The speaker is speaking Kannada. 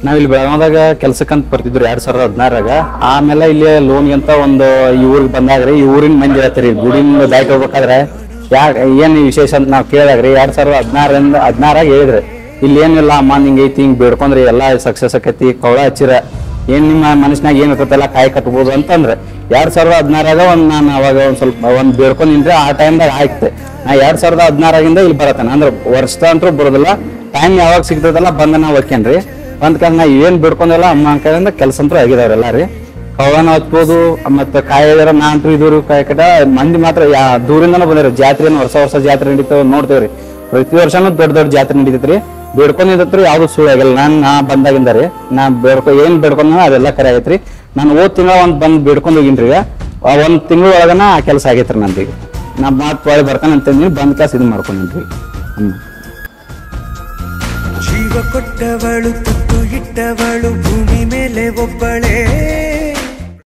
ನಾವಿಲ್ಲಿ ಬೆಳಗಾವದಾಗ ಕೆಲ್ಸಕ್ಕಂತ ಬರ್ತಿದ್ರು 2016ರಾಗ. ಆಮೇಲೆ ಇಲ್ಲಿ ಲೋನ್ಗೆ ಅಂತ ಒಂದು ಈ ಊರಿಗೆ ಬಂದಾಗ್ರಿ ಈ ಊರಿನ ಮಂದಿ ಹೇಳ್ತೀರಿ ಗುಡಿನ ದಾಟಿ ಹೋಗ್ಬೇಕಾದ್ರೆ ಏನ್ ವಿಶೇಷ ಅಂತ ನಾವ್ ಕೇಳಿದಾಗ್ರಿ 2016 ಹೇಳಿದ್ರಿ ಇಲ್ಲಿ ಏನಿಲ್ಲ ಅಮ್ಮ ಹಿಂಗ ಐತಿ ಹಿಂಗ್ ಬೇಡ್ಕೊಂಡ್ರಿ ಎಲ್ಲಾ ಸಕ್ಸಸ್ ಆಕೈತಿ ಕವಳ ಹಚ್ಚಿರ ಏನ್ ನಿಮ್ಮ ಮನಸ್ಸಿನಾಗ ಏನ್ ಇರ್ತಲ್ಲ ಕಾಯಿ ಕಟ್ಬೋದು ಅಂತಂದ್ರೆ 2016ರಾಗ ನಾನು ಅವಾಗ ಒಂದ್ ಬೇಡ್ಕೊಂಡಿನ್ರಿ ಆ ಟೈಮ್ದಾಗ ಆಯ್ತು. ನಾ 2016ರಿಂದ ಇಲ್ಲಿ ಬರತ್ತೇನೆ ಅಂದ್ರೆ ವರ್ಷ ಅಂತೂ ಬರೋದಿಲ್ಲ ಟೈಮ್ ಯಾವಾಗ ಸಿಗ್ತದಲ್ಲ ಬಂದ ನಾವ್ ಹೋಗ್ಯನ್ರಿ ಬಂದ್ ಕಾಲ ನಾ ಏನ್ ಬಿಡ್ಕೊಂಡಲ್ಲ ಅಮ್ಮ ಕಡೆಯಿಂದ ಕೆಲಸ ಅಂತೂ ಆಗಿದಾವ್ರೆಲ್ಲ ರೀ ಕವನ ಹಚ್ಬೋದು ಮತ್ತೆ ಕಾಯಿದಾರ ನಾ ಅಂತೂ ಇದೂರು ಕಾಯಿ ಕಟ ಮಂದಿ ಮಾತ್ರ ದೂರಿಂದನೂ ಬಂದಿರಿ ಜಾತ್ರೆನ ವರ್ಷ ಜಾತ್ರೆ ನಡೀತಾವ ನೋಡ್ತೇವ್ರಿ ಪ್ರತಿ ವರ್ಷನೂ ದೊಡ್ಡ ಜಾತ್ರೆ ನಡೀತೈತ್ರಿ ಬೇಡ್ಕೊಂಡಿದ್ರಿ ಯಾವ್ದು ಸುಳ್ಳು ಆಗಿಲ್ಲ ನಾ ಬಂದಾಗಿಂದ ರೀ ನಾ ಏನ್ ಬೇಡ್ಕೊಂಡ ಅದೆಲ್ಲ ಕರೆ ಆಗೈತ್ರಿ ನಾನು ಹೋದ್ ತಿಂಗಳ ಬಂದ್ ಬೇಡ್ಕೊಂಡ್ ಹೋಗಿನ್ರಿ ಈಗ ಒಂದ್ ತಿಂಗಳ ಒಳಗನ ಆ ಕೆಲಸ ಆಗೈತ್ರಿ ನಂದೀಗ ನಾ ಮಾತು ಒಳಗೆ ಬರ್ತಾನಂತಂದಿನಿ ಬಂದ್ ಕ್ಲಾಸ್ ಇದು ಮಾಡ್ಕೊಂಡಿನ್ರಿ. ಜೀವ ಕೊಟ್ಟವಳು ತುತ್ತು ಇಟ್ಟವಳು ಭೂಮಿ ಮೇಲೆ ಒಬ್ಬಳೇ